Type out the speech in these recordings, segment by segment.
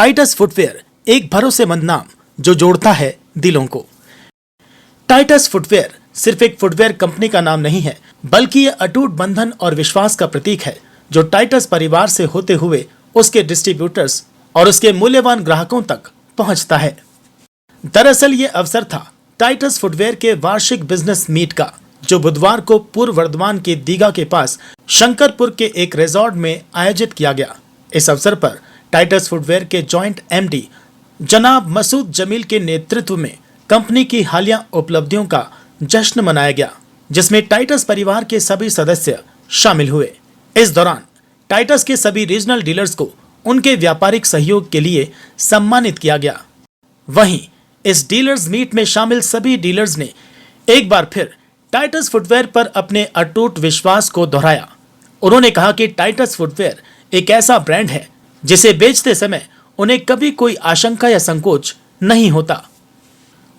Titus footwear एक भरोसेमंद नाम जो जोड़ता है दिलों को। टाइटस फुटवेयर सिर्फ एक फुटवेयर कंपनी का नाम नहीं है, बल्कि यह अटूट बंधन और विश्वास का प्रतीक है जो टाइटस परिवार से होते हुए उसके डिस्ट्रीब्यूटर्स और उसके मूल्यवान ग्राहकों तक पहुंचता है। दरअसल ये अवसर था टाइटस फुटवेयर के वार्षिक बिजनेस मीट का, जो बुधवार को पूर्व वर्धमान के दीघा के पास शंकरपुर के एक रिजॉर्ट में आयोजित किया गया। इस अवसर पर टाइटस फुटवेयर के जॉइंट एमडी जनाब मसूद जमील के नेतृत्व में कंपनी की हालिया उपलब्धियों का जश्न मनाया गया, जिसमें टाइटस परिवार के सभी सदस्य शामिल हुए। इस दौरान टाइटस के सभी रीजनल डीलर्स को उनके व्यापारिक सहयोग के लिए सम्मानित किया गया। वहीं इस डीलर्स मीट में शामिल सभी डीलर्स ने एक बार फिर टाइटस फुटवेयर पर अपने अटूट विश्वास को दोहराया। उन्होंने कहा कि टाइटस फुटवेयर एक ऐसा ब्रांड है जिसे बेचते समय उन्हें कभी कोई आशंका या संकोच नहीं होता,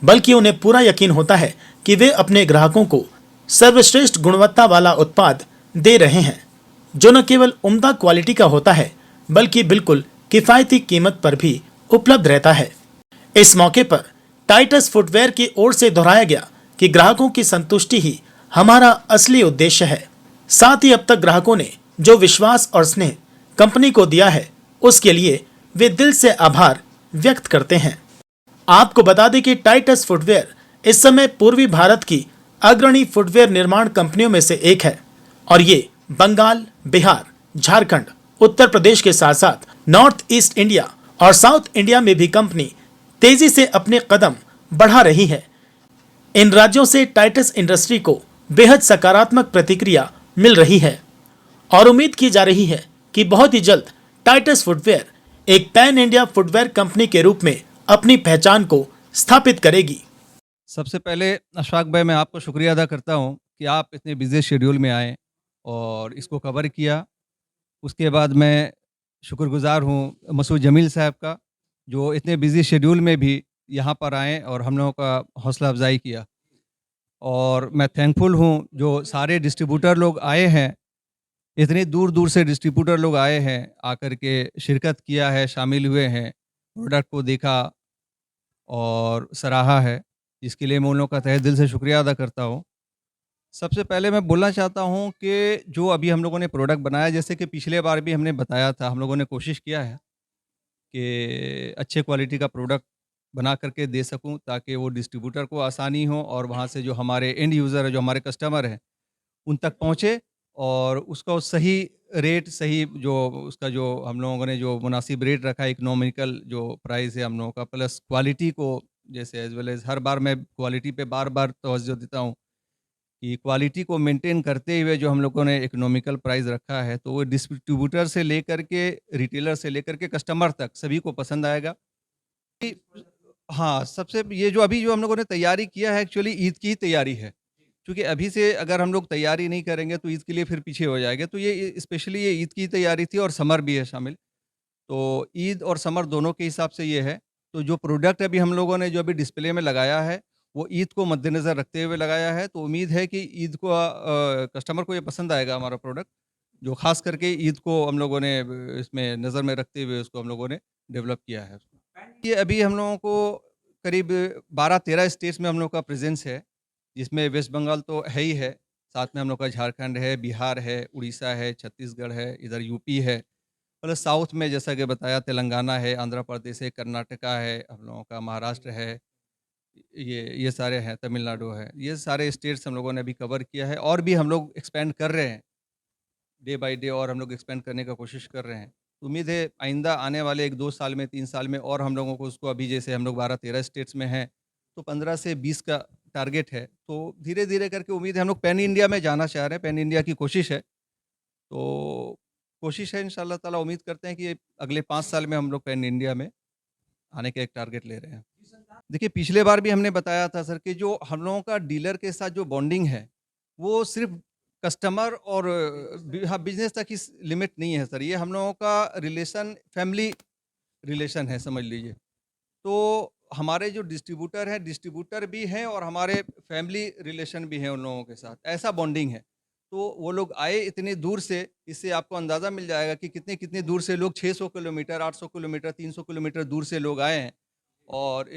बल्कि उन्हें पूरा यकीन होता है कि वे अपने ग्राहकों को सर्वश्रेष्ठ गुणवत्ता वाला उत्पाद दे रहे हैं, जो न केवल उम्दा क्वालिटी का होता है बल्कि बिल्कुल किफायती कीमत पर भी उपलब्ध रहता है। इस मौके पर टाइटस फुटवेयर की ओर से दोहराया गया कि ग्राहकों की संतुष्टि ही हमारा असली उद्देश्य है। साथ ही अब तक ग्राहकों ने जो विश्वास और स्नेह कंपनी को दिया है, उसके लिए वे दिल से आभार व्यक्त करते हैं। आपको बता दें कि टाइटस फुटवेयर इस समय पूर्वी भारत की अग्रणी फुटवेयर निर्माण कंपनियों में से एक है और ये बंगाल, बिहार, झारखंड, उत्तर प्रदेश के साथ साथ नॉर्थ ईस्ट इंडिया और साउथ इंडिया में भी कंपनी तेजी से अपने कदम बढ़ा रही है। इन राज्यों से टाइटस इंडस्ट्री को बेहद सकारात्मक प्रतिक्रिया मिल रही है और उम्मीद की जा रही है कि बहुत ही जल्द टाइटस फुटवेयर एक पैन इंडिया फुटवेयर कंपनी के रूप में अपनी पहचान को स्थापित करेगी। सबसे पहले अशफाक भाई, मैं आपको शुक्रिया अदा करता हूं कि आप इतने बिजी शेड्यूल में आए और इसको कवर किया। उसके बाद मैं शुक्रगुजार हूं मसूद जमील साहब का, जो इतने बिजी शेड्यूल में भी यहाँ पर आए और हम लोगों का हौसला अफजाई किया। और मैं थैंकफुल हूँ जो सारे डिस्ट्रीब्यूटर लोग आए हैं, इतनी दूर दूर से डिस्ट्रीब्यूटर लोग आए हैं, आकर के शिरकत किया है, शामिल हुए हैं, प्रोडक्ट को देखा और सराहा है, जिसके लिए मैं उन लोगों का तहे दिल से शुक्रिया अदा करता हूँ। सबसे पहले मैं बोलना चाहता हूँ कि जो अभी हम लोगों ने प्रोडक्ट बनाया, जैसे कि पिछले बार भी हमने बताया था, हम लोगों ने कोशिश किया है कि अच्छे क्वालिटी का प्रोडक्ट बना करके दे सकूं ताकि वो डिस्ट्रीब्यूटर को आसानी हो और वहाँ से जो हमारे एंड यूज़र है, जो हमारे कस्टमर हैं, उन तक पहुँचे और उसका सही रेट, सही जो उसका जो हम लोगों ने जो मुनासिब रेट रखा है, इकोनॉमिकल जो प्राइस है हम लोगों का, प्लस क्वालिटी को, जैसे एज वेल एज हर बार मैं क्वालिटी पे बार बार तवज्जो देता हूँ कि क्वालिटी को मेंटेन करते हुए जो हम लोगों ने इकोनॉमिकल प्राइस रखा है, तो वो डिस्ट्रीब्यूटर से लेकर के रिटेलर से लेकर के कस्टमर तक सभी को पसंद आएगा। हाँ, सबसे ये जो अभी जो हम लोगों ने तैयारी किया है, एक्चुअली ईद की ही तैयारी है, क्योंकि अभी से अगर हम लोग तैयारी नहीं करेंगे तो ईद के लिए फिर पीछे हो जाएंगे। तो ये स्पेशली ये ईद की तैयारी थी और समर भी है शामिल, तो ईद और समर दोनों के हिसाब से ये है। तो जो प्रोडक्ट अभी हम लोगों ने जो अभी डिस्प्ले में लगाया है, वो ईद को मद्देनज़र रखते हुए लगाया है, तो उम्मीद है कि ईद को कस्टमर को ये पसंद आएगा हमारा प्रोडक्ट, जो ख़ास करके ईद को हम लोगों ने इसमें नज़र में रखते हुए उसको हम लोगों ने डेवलप किया है। ये अभी हम लोगों को करीब 12-13 स्टेट्स में हम लोग का प्रेजेंस है, जिसमें वेस्ट बंगाल तो है ही है, साथ में हम लोग का झारखंड है, बिहार है, उड़ीसा है, छत्तीसगढ़ है, इधर यूपी है, प्लस साउथ में जैसा कि बताया तेलंगाना है, आंध्र प्रदेश है, कर्नाटका है, हम लोगों का महाराष्ट्र है, ये सारे हैं, तमिलनाडु है। ये सारे स्टेट्स हम लोगों ने अभी कवर किया है और भी हम लोग एक्सपेंड कर रहे हैं, डे बाय डे, और हम लोग एक्सपेंड करने का कोशिश कर रहे हैं। उम्मीद है आइंदा आने वाले 1-2 साल में, 3 साल में और हम लोगों को उसको, अभी जैसे हम लोग 12-13 स्टेट्स में हैं, तो 15 से 20 का टारगेट है। तो धीरे-धीरे करके उम्मीद है हम लोग पैन इंडिया में जाना चाह रहे हैं, पैन इंडिया की कोशिश है। तो कोशिश है इंशाअल्लाह ताला, उम्मीद करते हैं कि अगले 5 साल में हम लोग पैन इंडिया में आने का एक टारगेट ले रहे हैं। देखिए, पिछले बार भी हमने बताया था सर कि जो हम लोगों का डीलर के साथ जो बॉन्डिंग है, वो सिर्फ़ कस्टमर और हाँ, बिज़नेस तक ही लिमिट नहीं है सर। ये हम लोगों का रिलेशन फैमिली रिलेशन है, समझ लीजिए। तो हमारे जो डिस्ट्रीब्यूटर हैं, डिस्ट्रीब्यूटर भी हैं और हमारे फैमिली रिलेशन भी हैं उन लोगों के साथ, ऐसा बॉन्डिंग है। तो वो लोग आए इतनी दूर से, इससे आपको अंदाज़ा मिल जाएगा कि कितनी कितनी दूर से लोग 600 किलोमीटर, 800 किलोमीटर, 300 किलोमीटर दूर से लोग आए हैं और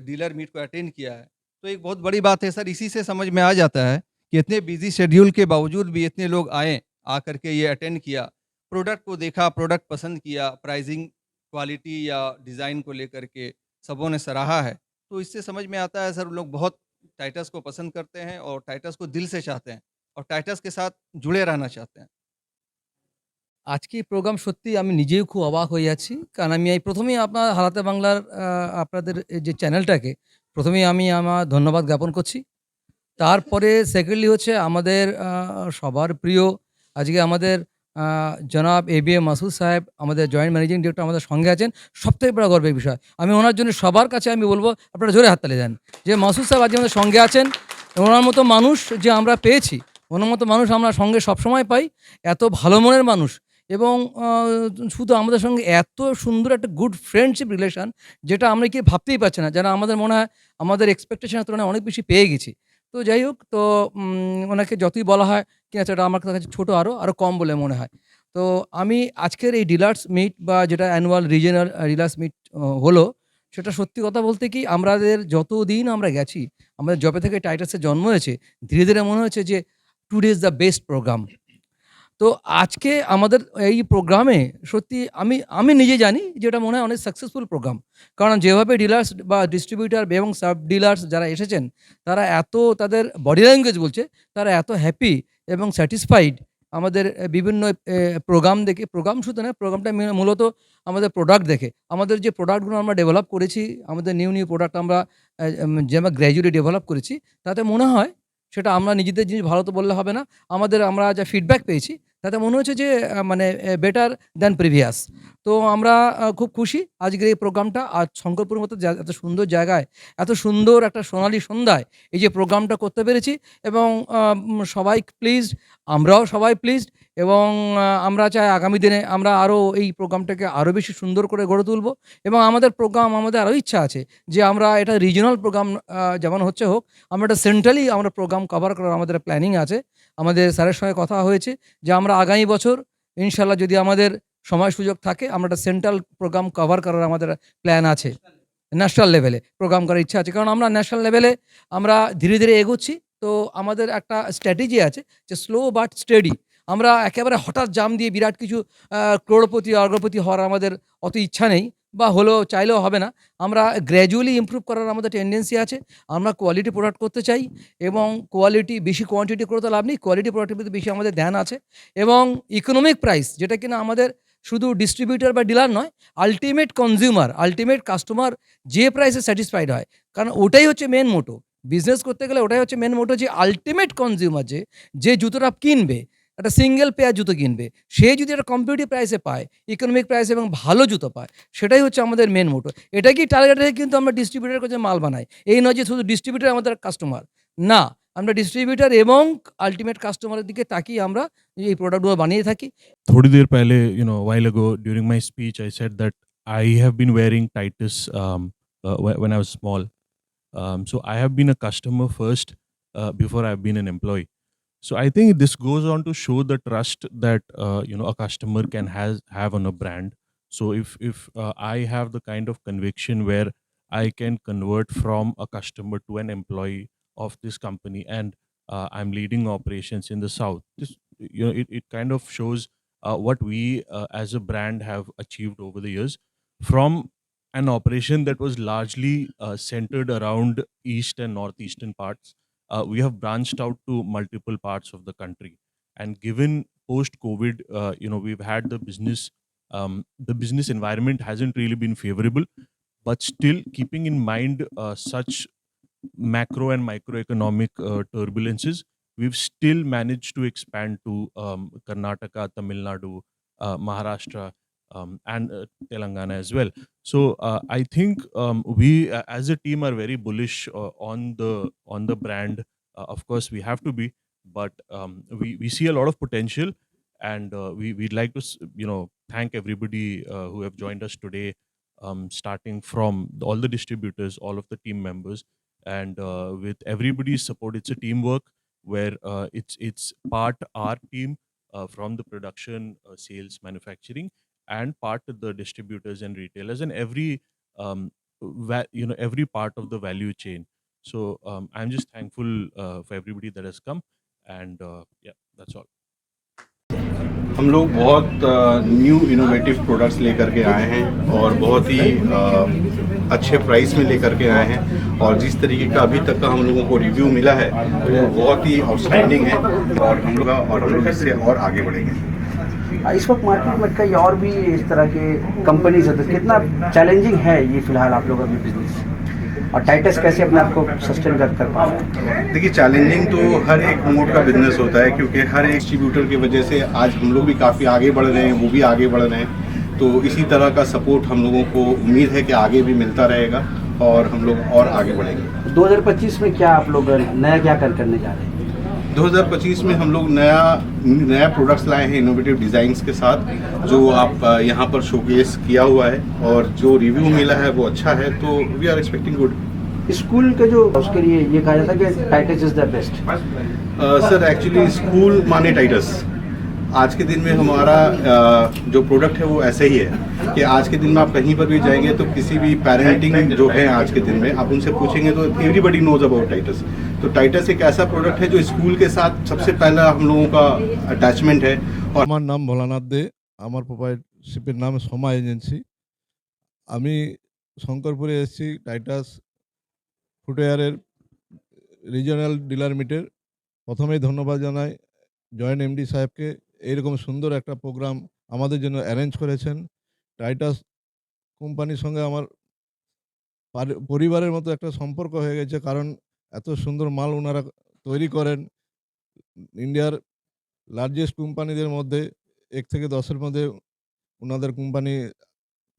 डीलर मीट को अटेंड किया है। तो एक बहुत बड़ी बात है सर, इसी से समझ में आ जाता है कि इतने बिजी शेड्यूल के बावजूद भी इतने लोग आए, आकर के ये अटेंड किया, प्रोडक्ट को देखा, प्रोडक्ट पसंद किया, प्राइसिंग, क्वालिटी या डिज़ाइन को लेकर के सबों ने सराहा है। तो इससे समझ में आता है सर, लोग बहुत टाइटस को पसंद करते हैं और टाइटस को दिल से चाहते हैं और টাইটাস के साथ जुड़े रहना चाहते हैं। আজকে এই প্রোগ্রাম সত্যিই আমি নিজেও খুব অবাক হয়ে যাচ্ছি। কারণ আমি এই ১ম এই আপনার হারাতে বাংলার আপনাদের এই যে চ্যানেলটাকে ১ম এই আমি আমার ধন্যবাদ জ্ঞাপন করছি। তারপরে সেকেন্ডলি হচ্ছে আমাদের সবার প্রিয় আজকে আমাদের আ জনাব এবিএম মাসুদ সাহেব আমাদের জয়েন্ট ম্যানেজিং ডিরেক্টর আমাদের সঙ্গে আছেন। সবথেকে বড় গর্বের বিষয়। আমি ওনার জন্য সবার কাছে আমি বলব আপনারা জোরে হাততালি দেন। যে মাসুদ সাহেব আজকে আমাদের সঙ্গে আছেন। ওনার মতো মানুষ যে আমরা পেয়েছি, ওনার মতো মানুষ আমরা সঙ্গে সবসময় পাই। এত ভালো মনের মানুষ এবং শুধু আমাদের সঙ্গে এত সুন্দর একটা গুড ফ্রেন্ডশিপ রিলেশন যেটা আমরা কি ভাবতেই পারছি না। যেন আমাদের মনে হয় আমাদের এক্সপেকটেশনের তুলনায় অনেক বেশি পেয়ে গেছি। তো যাই হোক, তো ওনাকে যতই বলা হয় কি আচ্ছা এটা আমার কাছে ছোট আরও কম বলে মনে হয়। তো আমি আজকের এই ডিলার্স মিট বা যেটা অ্যানুয়াল রিজিওনাল ডিলার্স মিট হলো, সেটা সত্যি কথা বলতে কি আমাদের যতদিন আমরা গেছি, আমাদের যবে থেকে টাইটাসের জন্ম হয়েছে, ধীরে, ধীরে মনে হচ্ছে যে today is the best program. তো আজকে আমাদের এই প্রোগ্রামে সত্যি আমি নিজে জানি যে এটা মনে হয় অনেক সাকসেসফুল প্রোগ্রাম। কারণ যেভাবে ডিলার্স বা ডিস্ট্রিবিউটর এবং সাব ডিলার্স যারা এসেছেন, তারা এত তাদের বডি ল্যাঙ্গুয়েজ বলছে, তারা এত হ্যাপি এবং স্যাটিসফাইড আমাদের বিভিন্ন প্রোগ্রাম দেখে। প্রোগ্রাম শুধু নয়, প্রোগ্রামটা মূলত আমাদের প্রোডাক্ট দেখে। আমাদের যে প্রোডাক্টগুলো আমরা ডেভেলপ করেছি, আমাদের নিউ প্রোডাক্ট আমরা যে আমরা গ্র্যাজুয়ালি ডেভেলপ করেছি, তাতে মনে হয় সেটা আমরা নিজেদের জিনিস ভালো তো বললে হবে না। আমরা যা ফিডব্যাক পেয়েছি তাতে মনে হচ্ছে যে মানে বেটার দ্যান প্রিভিয়াস। তো আমরা খুব খুশি আজকের এই প্রোগ্রামটা। আজ শঙ্করপুরের মতো এত সুন্দর জায়গায়, এত সুন্দর একটা সোনালী সন্ধ্যায় এই যে প্রোগ্রামটা করতে পেরেছি এবং সবাই প্লিজড, আমরাও সবাই প্লিজড এবং আমরা চাই আগামী দিনে আমরা আরও এই প্রোগ্রামটাকে আরও বেশি সুন্দর করে গড়ে তুলব এবং আমাদের প্রোগ্রাম আমাদের আরও ইচ্ছা আছে যে আমরা এটা রিজিওনাল প্রোগ্রাম যেমন হচ্ছে হোক, আমরা এটা সেন্ট্রালি আমরা প্রোগ্রাম কভার করার আমাদের প্ল্যানিং আছে। আমাদের স্যারের সঙ্গে কথা হয়েছে যে আমরা আগামী বছর ইনশাআল্লাহ যদি আমাদের সময় সুযোগ থাকে আমরা একটা সেন্ট্রাল প্রোগ্রাম কভার করার আমাদের প্ল্যান আছে। ন্যাশনাল লেভেলে প্রোগ্রাম করার ইচ্ছা আছে। কারণ আমরা ন্যাশনাল লেভেলে আমরা ধীরে, ধীরে এগোচ্ছি। তো আমাদের একটা স্ট্র্যাটেজি আছে যে স্লো বাট স্টেডি। আমরা একেবারে হঠাৎ জাম দিয়ে বিরাট কিছু crorepoti, অর্গপতি হওয়ার আমাদের অত ইচ্ছা নেই বা হলেও চাইলেও হবে না। আমরা গ্র্যাজুয়ালি ইমপ্রুভ করার আমাদের টেনডেন্সি আছে। আমরা কোয়ালিটি প্রোডাক্ট করতে চাই এবং কোয়ালিটি বেশি কোয়ান্টিটি করে তো লাভ নেই। কোয়ালিটি প্রোডাক্টের প্রতি বেশি আমাদের ধ্যান আছে এবং ইকোনমিক প্রাইস যেটা কিনা আমাদের শুধু ডিস্ট্রিবিউটর বা ডিলার নয়, আল্টিমেট কনজিউমার, আল্টিমেট কাস্টমার যে প্রাইসে স্যাটিসফাইড হয়। কারণ ওটাই হচ্ছে মেন মোটো। বিজনেস করতে গেলে ওটাই হচ্ছে মেন মোটো যে আল্টিমেট কনজিউমার যে জুতোটা কিনবে, একটা সিঙ্গেল পেয়ার জুতো কিনবে, সে যদি একটা কম্পিটিটিভ প্রাইসে পায়, ইকোনমিক প্রাইসে এবং ভালো জুতো পায়, সেটাই হচ্ছে আমাদের মেন মোটো। এটাকেই টার্গেট রেখে কিন্তু আমরা ডিস্ট্রিবিউটরের কাছে মাল বানাই। এই নয় যে শুধু ডিস্ট্রিবিউটর আমাদের কাস্টমার। না, আমরা ডিস্ট্রিবিউটর এবং আল্টিমেট কাস্টমারের দিকে তাকিয়ে আমরা এই প্রোডাক্টগুলো বানিয়ে থাকি। थोड़ी देर पहले, while ago during my speech, I said that I have been wearing Titus when I was small. So I have been a customer first before I've been an employee. So I think this goes on to show the trust that a customer can have on a brand. So if I have the kind of conviction where I can convert from a customer to an employee of this company, and I'm leading operations in the south, this it kind of shows what we as a brand have achieved over the years from an operation that was largely centered around east and northeastern parts. We have branched out to multiple parts of the country, and given post COVID, we've had the business environment hasn't really been favorable, but still keeping in mind such macro and microeconomic turbulences, we've still managed to expand to Karnataka, Tamil Nadu, Maharashtra, and Telangana as well. So I think we as a team are very bullish on the brand. Of course, we have to be, but we see a lot of potential, and we'd like to thank everybody who have joined us today, starting from all the distributors, all of the team members, and with everybody's support. It's a teamwork. where it's part our team from the production, sales, manufacturing, and part of the distributors and retailers, and every every part of the value chain. So I'm just thankful for everybody that has come, and yeah, that's all. हम लोग बहुत new innovative products लेकर के आए हैं और बहुत ही अच्छे प्राइस में लेकर के आए हैं, और जिस तरीके का अभी तक का हम लोगों को रिव्यू मिला है वो बहुत ही आउटस्टैंडिंग है, और हम लोग इससे और आगे बढ़ेंगे। इस वक्त मार्केट में कई और भी इस तरह के कंपनीज है, तो कितना चैलेंजिंग है ये फिलहाल आप लोगों का बिजनेस, और टाइटस कैसे अपने आप को सस्टेन कर पा रहा है? देखिए, चैलेंजिंग तो हर एक मोड का बिजनेस होता है, क्योंकि हर एक डिस्ट्रीब्यूटर की वजह से आज हम लोग भी काफ़ी आगे बढ़ रहे हैं, वो भी आगे बढ़ रहे हैं। तो इसी तरह का सपोर्ट हम लोगों को उम्मीद है कि आगे भी मिलता रहेगा और हम लोग और आगे बढ़ेंगे। 2025 में क्या आप लोग नया क्या करने जा रहे हैं? 2025 में हम लोग नया प्रोडक्ट्स लाए हैं इनोवेटिव डिज़ाइंस के साथ, जो आप यहाँ पर शोकेस किया हुआ है, और जो रिव्यू मिला है वो अच्छा है, तो we are expecting good. School के जो उसके लिए ये कहा जाता है कि Titus is the best. Sir, actually school माने टाइटस। आज के दिन में हमारा जो प्रोडक्ट है वो ऐसे ही है कि आज के दिन में आप कहीं पर भी जाएंगे तो किसी भी पेरेंटिंग जो है आज के दिन में आप उनसे पूछेंगे तो एवरीबडी नोज अबाउट टाइटस। तो टाइटस एक ऐसा प्रोडक्ट है जो स्कूल के साथ सबसे पहला हम लोगों का अटैचमेंट है। और আমার নাম ভোলানাথ দে, আমার প্রোপাইটরশিপের নাম সোমা এজেন্সি। আমি শঙ্করপুরে এসেছি টাইটাস ফুটওয়্যারের রিজিওনাল ডিলার মিটের। প্রথমেই ধন্যবাদ জানাই জয়েন্ট এমডি সাহেবকে, এইরকম সুন্দর একটা প্রোগ্রাম আমাদের জন্য অ্যারেঞ্জ করেছেন। টাইটাস কোম্পানির সঙ্গে আমার পরিবারের মতো একটা সম্পর্ক হয়ে গেছে, কারণ এত সুন্দর মাল ওনারা তৈরি করেন। ইন্ডিয়ার লার্জেস্ট কোম্পানিদের মধ্যে 1 থেকে 10-এর মধ্যে ওনাদের কোম্পানি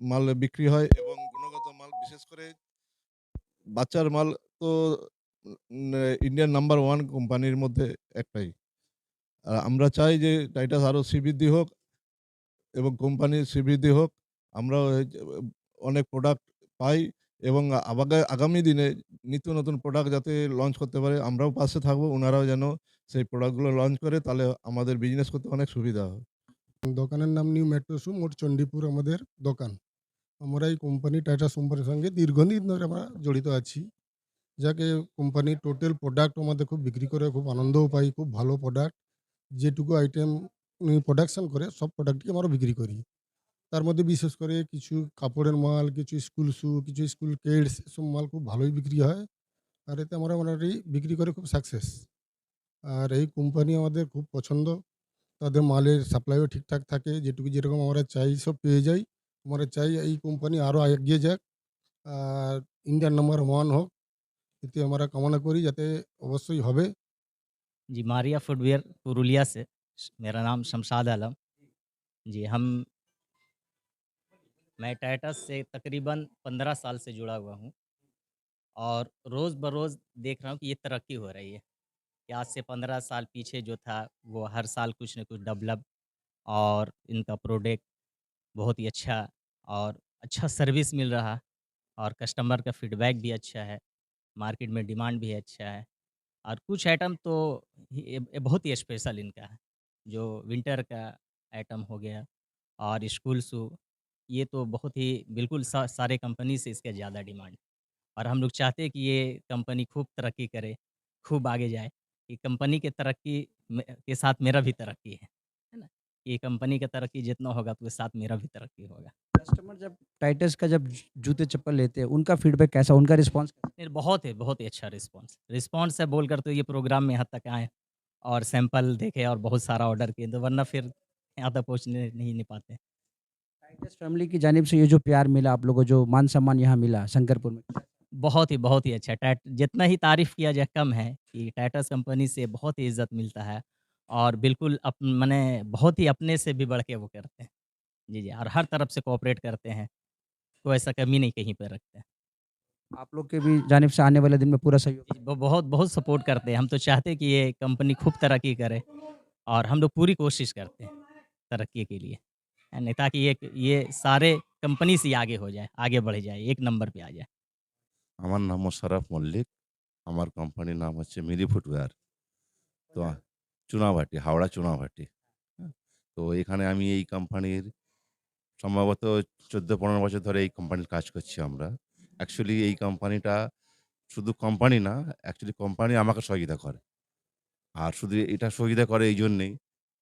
মাল বিক্রি হয়, এবং গুণগত মাল, বিশেষ করে বাচ্চার মাল তো ইন্ডিয়ার নাম্বার 1 কোম্পানির মধ্যে একটাই। আর আমরা চাই যে টাইটাস আরও শ্রীবৃদ্ধি হোক এবং কোম্পানির শ্রীবৃদ্ধি হোক। আমরাও অনেক প্রোডাক্ট পাই, এবং আগামী দিনে নিত্য নতুন প্রোডাক্ট যাতে লঞ্চ করতে পারে, আমরাও পাশে থাকবো, ওনারাও যেন সেই প্রোডাক্টগুলো লঞ্চ করে, তাহলে আমাদের বিজনেস করতে অনেক সুবিধা হয়। দোকানের নাম নিউ মেট্রো শু, মোট চণ্ডীপুর আমাদের দোকান। আমরা এই কোম্পানি টাইটাস কোম্পানির সঙ্গে দীর্ঘদিন ধরে আমরা জড়িত আছি, যাকে কোম্পানি টোটাল প্রোডাক্ট আমাদের খুব বিক্রি করে খুব আনন্দও পাই, খুব ভালো প্রোডাক্ট। যেটুকু আইটেম প্রোডাকশন করে সব প্রোডাক্টই আমরা বিক্রি করি। তার মধ্যে বিশেষ করে কিছু কাপড়ের মাল, কিছু স্কুল শু, কিছু স্কুল কিডস, এসব মাল খুব ভালোই বিক্রি হয়, আর এতে আমরা মোটামুটি বিক্রি করে খুব সাকসেস। আর এই কোম্পানি আমাদের খুব পছন্দ, তাদের মালের সাপ্লাইও ঠিকঠাক থাকে, যেরকম আমরা চাই সব পেয়ে যাই। আমরা চাই এই কোম্পানি আরও এগিয়ে যাক, আর ইন্ডিয়ার নাম্বার 1 হোক, এতে আমরা কামনা করি, যাতে অবশ্যই হবে। जी, मारिया फुटवियर पुरुलिया से। मेरा नाम शमशाद आलम। जी, मैं टाइटस से तकरीबन 15 साल से जुड़ा हुआ हूँ, और रोज़ बरोज़ देख रहा हूँ कि ये तरक्की हो रही है, कि आज से 15 साल पीछे जो था वो हर साल कुछ न कुछ डेवलप, और इनका प्रोडक्ट बहुत ही अच्छा, और अच्छा सर्विस मिल रहा, और कस्टमर का फीडबैक भी अच्छा है, मार्केट में डिमांड भी अच्छा है। और कुछ आइटम तो ये बहुत ही स्पेशल इनका है, जो विंटर का आइटम हो गया, और स्कूल शू, ये तो बहुत ही बिल्कुल सारे कंपनी से इसके ज़्यादा डिमांड। और हम लोग चाहते हैं कि ये कंपनी खूब तरक्की करे, खूब आगे जाए। कि कंपनी के तरक्की के साथ मेरा भी तरक्की है ना? ये कंपनी का तरक्की जितना होगा तो उसके साथ मेरा भी तरक्की होगा। कस्टमर जब टाइटस का जब जूते चप्पल लेते हैं, उनका फीडबैक कैसा, उनका रिस्पॉन्स कैसा? नहीं, बहुत ही अच्छा रिस्पॉन्स है बोलकर तो ये प्रोग्राम में यहाँ तक आए, और सैंपल देखे, और बहुत सारा ऑर्डर किए, तो वरना फिर यहाँ तक पहुँचने नहीं पाते। टाइटस फैमिली की जानिब से ये जो प्यार मिला आप लोगों को, जो मान सम्मान यहाँ मिला शंकरपुर में, बहुत ही अच्छा। जितना ही तारीफ़ किया जाए कम है, कि टाइटस कंपनी से बहुत ही इज़्ज़त मिलता है, और बिल्कुल माने बहुत ही अपने से भी बढ़ के वो करते हैं। जी, और हर तरफ से कोऑपरेट करते हैं, कोई ऐसा कमी नहीं कहीं पे रखते हैं। आप लोग के भी जानिब से आने वाले दिन में पूरा सहयोग। जी, बहुत सपोर्ट करते हैं। हम तो चाहते हैं कि ये कंपनी खूब तरक्की करे, और हम लोग पूरी कोशिश करते हैं तरक्की के लिए, है नहीं, ताकि ये सारे कंपनी से आगे हो जाए, आगे बढ़ जाए, 1 नंबर पे आ जाए। আমার নাম মোশাররফ মল্লিক। আমার কোম্পানির নাম হচ্ছে মিরি ফুটওয়্যার। তো চুনাভাটি, হাওড়া চুনাভাটি। হ্যাঁ? তো এখানে আমি এই কোম্পানির সম্ভবত ১৪-১৫ বছর ধরে এই কোম্পানির কাজ করছি আমরা। অ্যাকচুয়ালি এই কোম্পানিটা শুধু কোম্পানি না, অ্যাকচুয়ালি কোম্পানি আমাকে সহযোগিতা করে। আর শুধু এটা সহযোগিতা করে এই জন্যেই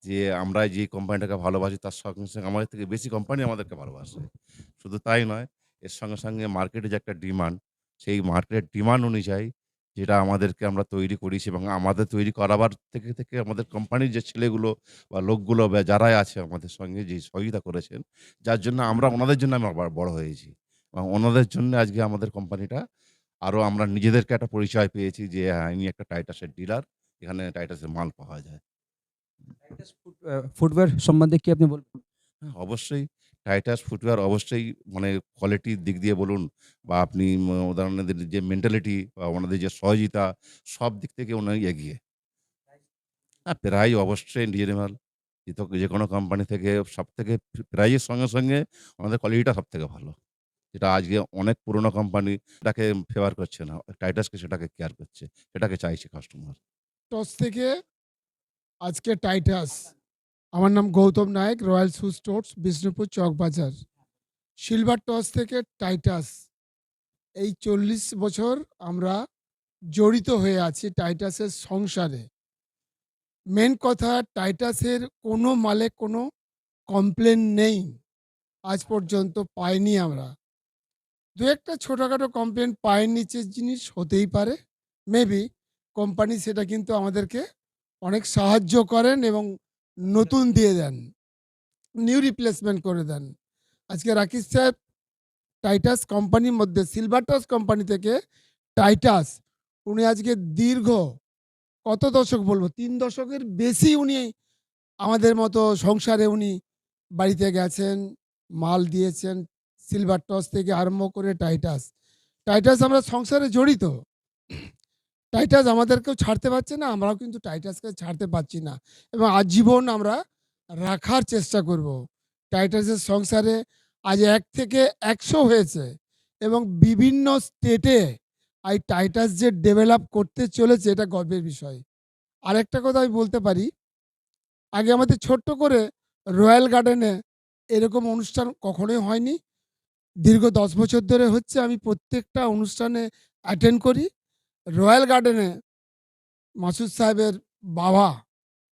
যে আমরা যে কোম্পানিটাকে ভালোবাসি তার সঙ্গে, সঙ্গে আমাদের থেকে বেশি কোম্পানি আমাদেরকে ভালোবাসে। শুধু তাই নয়, এর সঙ্গে, সঙ্গে মার্কেটে যে একটা ডিমান্ড, সেই মার্কেটের ডিমান্ড অনুযায়ী যেটা আমাদেরকে আমরা তৈরি করেছি এবং আমাদের তৈরি করাবার থেকে আমাদের কোম্পানির যে ছেলেগুলো বা লোকগুলো বা যারাই আছে আমাদের সঙ্গে যে সহযোগিতা করেছেন, যার জন্য আমরা ওনাদের জন্য আমরা বড় হয়েছি। এবং ওনাদের জন্য আজকে আমাদের কোম্পানিটা আরো আমরা নিজেদেরকে একটা পরিচয় পেয়েছি যে হ্যাঁ, ইনি একটা টাইটাসের ডিলার। এখানে টাইটাসের মাল পাওয়া যায়। টাইটাস ফুটওয়্যার সম্বন্ধে কি আপনি বলবেন? হ্যাঁ, অবশ্যই টাইটাস ফুটওয়্যার অবশ্যই মানে কোয়ালিটির দিক দিয়ে বলুন বা আপনি ওনাদের যে মেন্টালিটি বা ওনাদের যে সহযোগিতা সব দিক থেকে ওনারা এগিয়ে। হ্যাঁ, প্রায় অবশ্যই রিজনেবল। যেকোনো কোম্পানি থেকে সবথেকে প্রাইজের সঙ্গে, সঙ্গে ওনাদের কোয়ালিটিটা সবথেকে ভালো। যেটা আজকে অনেক পুরোনো কোম্পানি এটাকে ফেভার করছে না। টাইটাসকে সেটাকে কেয়ার করছে। সেটাকে চাইছে কাস্টমার। টস থেকে আজকে টাইটাস। আমার নাম Gautam Nayak, royal shoe stores, Bishnupur Chakbazar. Silver টস থেকে টাইটাস, এই ৪০ বছর আমরা জড়িত হয়ে আছি টাইটাসের সংসারে। মেন কথা, টাইটাসের কোনো মালে কোনো কমপ্লেন নেই, আজ পর্যন্ত পাইনি আমরা। দু একটা ছোটোখাটো কমপ্লেন পায়ের নিচের জিনিস হতেই পারে, মেবি কোম্পানি সেটা কিন্তু আমাদেরকে অনেক সাহায্য করেন এবং নতুন দিয়ে দেন, নিউ রিপ্লেসমেন্ট করে দেন। আজকে রাকেশ সাহেব টাইটাস কোম্পানির মধ্যে, সিলভার টস কোম্পানি থেকে টাইটাস, উনি আজকে দীর্ঘ কত দশক বলবো, ৩ দশকের বেশি উনি আমাদের মতো সংসারে উনি বাড়িতে গেছেন, মাল দিয়েছেন। সিলভার টস থেকে আরম্ভ করে টাইটাস, টাইটাস আমরা সংসারে জড়িত। টাইটাস আমাদেরকেও ছাড়তে পারছে না, আমরাও কিন্তু টাইটাসকে ছাড়তে পারছি না এবং আজীবন আমরা রাখার চেষ্টা করব। টাইটাসের সংসারে আজ ১ থেকে ১০০ হয়েছে এবং বিভিন্ন স্টেটে এই টাইটাস যে ডেভেলপ করতে চলেছে, এটা গর্বের বিষয়। আরেকটা কথা আমি বলতে পারি, আগে আমাদের ছোট্ট করে রয়্যাল গার্ডেনে এরকম অনুষ্ঠান কখনোই হয়নি। দীর্ঘ ১০ বছর ধরে হচ্ছে, আমি প্রত্যেকটা অনুষ্ঠানে অ্যাটেন্ড করি। রয়্যাল গার্ডেনে মাসুদ সাহেবের বাবা,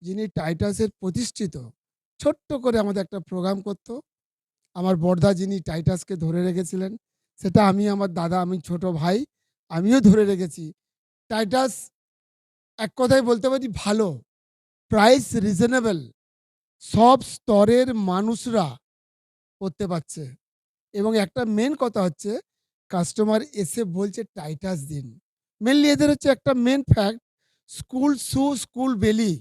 যিনি টাইটাসের প্রতিষ্ঠিত, ছোট্ট করে আমাদের একটা প্রোগ্রাম করত। আমার বড়দা যিনি টাইটাসকে ধরে রেখেছিলেন, সেটা আমি, আমার দাদা, আমি ছোট ভাই, আমিও ধরে রেখেছি। টাইটাস এক কথায় বলতে পারি ভালো, প্রাইস রিজনেবল, সব স্তরের মানুষরা করতে পারছে এবং একটা মেন কথা হচ্ছে কাস্টমার এসে বলছে টাইটাস দিন। মেনলি এদের হচ্ছে একটা মেন ফ্যাক্ট, স্কুল শু, স্কুল বেলি,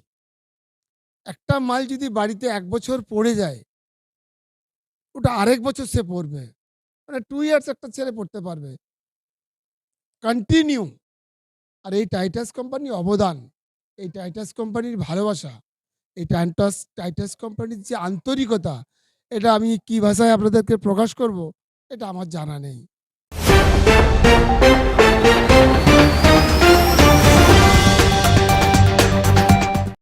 একটা মাল যদি বাড়িতে ১ বছর পড়ে যায়, ওটা আরেক বছর সে পড়বে, মানে 2 ইয়ার্স একটা ছেলে পড়তে পারবে কন্টিনিউ। আর এই টাইটাস কোম্পানির অবদান, এই টাইটাস কোম্পানির ভালোবাসা, এই টাইটাস কোম্পানির যে আন্তরিকতা, এটা আমি কি ভাষায় আপনাদেরকে প্রকাশ করব, এটা আমার জানা নেই।